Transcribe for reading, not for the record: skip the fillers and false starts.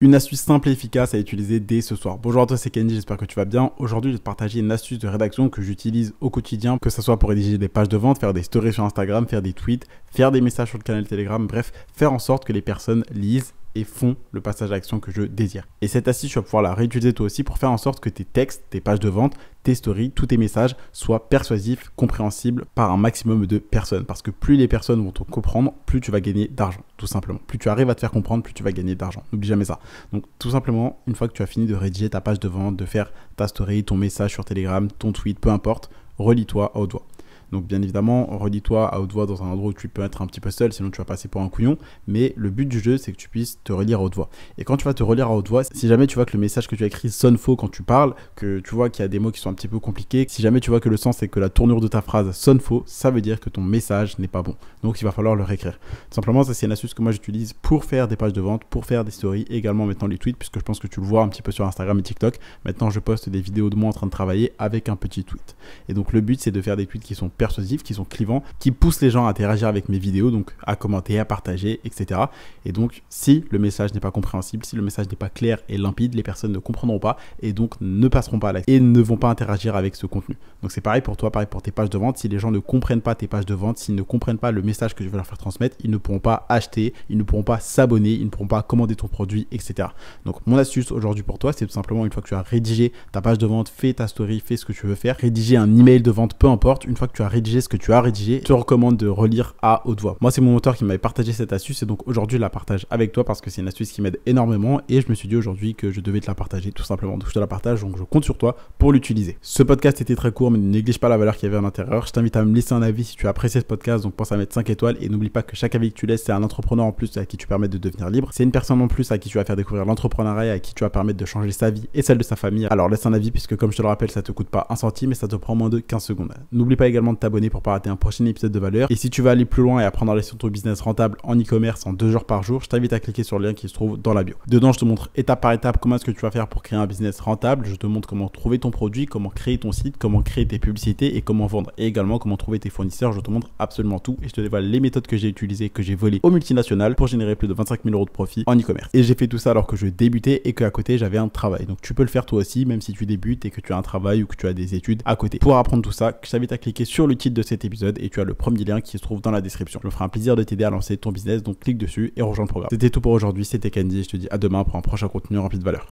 Une astuce simple et efficace à utiliser dès ce soir. Bonjour à toi, c'est Kenji, j'espère que tu vas bien. Aujourd'hui, je vais te partager une astuce de rédaction que j'utilise au quotidien, que ce soit pour rédiger des pages de vente, faire des stories sur Instagram, faire des tweets, faire des messages sur le canal Telegram, bref, faire en sorte que les personnes lisent et font le passage à l'action que je désire. Et cette astuce, tu vas pouvoir la réutiliser toi aussi pour faire en sorte que tes textes, tes pages de vente, tes stories, tous tes messages soient persuasifs, compréhensibles par un maximum de personnes. Parce que plus les personnes vont te comprendre, plus tu vas gagner d'argent, tout simplement. Plus tu arrives à te faire comprendre, plus tu vas gagner d'argent. N'oublie jamais ça. Donc tout simplement, une fois que tu as fini de rédiger ta page de vente, de faire ta story, ton message sur Telegram, ton tweet, peu importe, relis-toi à haute voix. Donc bien évidemment, relis-toi à haute voix dans un endroit où tu peux être un petit peu seul, sinon tu vas passer pour un couillon. Mais le but du jeu, c'est que tu puisses te relire à haute voix. Et quand tu vas te relire à haute voix, si jamais tu vois que le message que tu as écrit sonne faux quand tu parles, que tu vois qu'il y a des mots qui sont un petit peu compliqués, si jamais tu vois que le sens et que la tournure de ta phrase sonne faux, ça veut dire que ton message n'est pas bon. Donc il va falloir le réécrire. Tout simplement, ça c'est une astuce que moi j'utilise pour faire des pages de vente, pour faire des stories, également maintenant les tweets, puisque je pense que tu le vois un petit peu sur Instagram et TikTok. Maintenant, je poste des vidéos de moi en train de travailler avec un petit tweet. Et donc le but, c'est de faire des tweets qui sont persuasifs, qui sont qui poussent les gens à interagir avec mes vidéos, donc à commenter, à partager, etc. Et donc, si le message n'est pas compréhensible, si le message n'est pas clair et limpide, les personnes ne comprendront pas et donc ne passeront pas à l'action et ne vont pas interagir avec ce contenu. Donc c'est pareil pour toi, pareil pour tes pages de vente. Si les gens ne comprennent pas tes pages de vente, s'ils ne comprennent pas le message que je vais leur faire transmettre, ils ne pourront pas acheter, ils ne pourront pas s'abonner, ils ne pourront pas commander ton produit, etc. Donc mon astuce aujourd'hui pour toi, c'est tout simplement une fois que tu as rédigé ta page de vente, fais ta story, fais ce que tu veux faire, rédiger un email de vente, peu importe. Une fois que tu as rédigé ce que tu as rédigé, je te recommande de relire à haute voix. Moi, c'est mon mentor qui m'avait partagé cette astuce et donc aujourd'hui, je la partage avec toi parce que c'est une astuce qui m'aide énormément et je me suis dit aujourd'hui que je devais te la partager tout simplement. Donc, je te la partage, donc je compte sur toi pour l'utiliser. Ce podcast était très court, mais ne néglige pas la valeur qu'il y avait à l'intérieur. Je t'invite à me laisser un avis si tu as apprécié ce podcast, donc pense à mettre 5 étoiles et n'oublie pas que chaque avis que tu laisses, c'est un entrepreneur en plus à qui tu permets de devenir libre. C'est une personne en plus à qui tu vas faire découvrir l'entrepreneuriat et à qui tu vas permettre de changer sa vie et celle de sa famille. Alors, laisse un avis puisque comme je te le rappelle, ça te coûte pas un centime et ça te prend moins de 15 secondes. N'oublie pas également de t'abonner pour pas rater un prochain épisode de valeur. Et si tu veux aller plus loin et apprendre à laisser ton business rentable en e-commerce en 2 jours par jour, je t'invite à cliquer sur le lien qui se trouve dans la bio. Dedans, je te montre étape par étape comment est-ce que tu vas faire pour créer un business rentable. Je te montre comment trouver ton produit, comment créer ton site, comment créer tes publicités et comment vendre. Et également comment trouver tes fournisseurs. Je te montre absolument tout et je te dévoile les méthodes que j'ai utilisées, que j'ai volées aux multinationales pour générer plus de 25 000 € de profit en e-commerce. Et j'ai fait tout ça alors que je débutais et qu'à côté, j'avais un travail. Donc tu peux le faire toi aussi, même si tu débutes et que tu as un travail ou que tu as des études à côté. Pour apprendre tout ça, je t'invite à cliquer sur le titre de cet épisode et tu as le premier lien qui se trouve dans la description. Je me ferai un plaisir de t'aider à lancer ton business, donc clique dessus et rejoins le programme. C'était tout pour aujourd'hui, c'était Candy et je te dis à demain pour un prochain contenu rempli de valeur.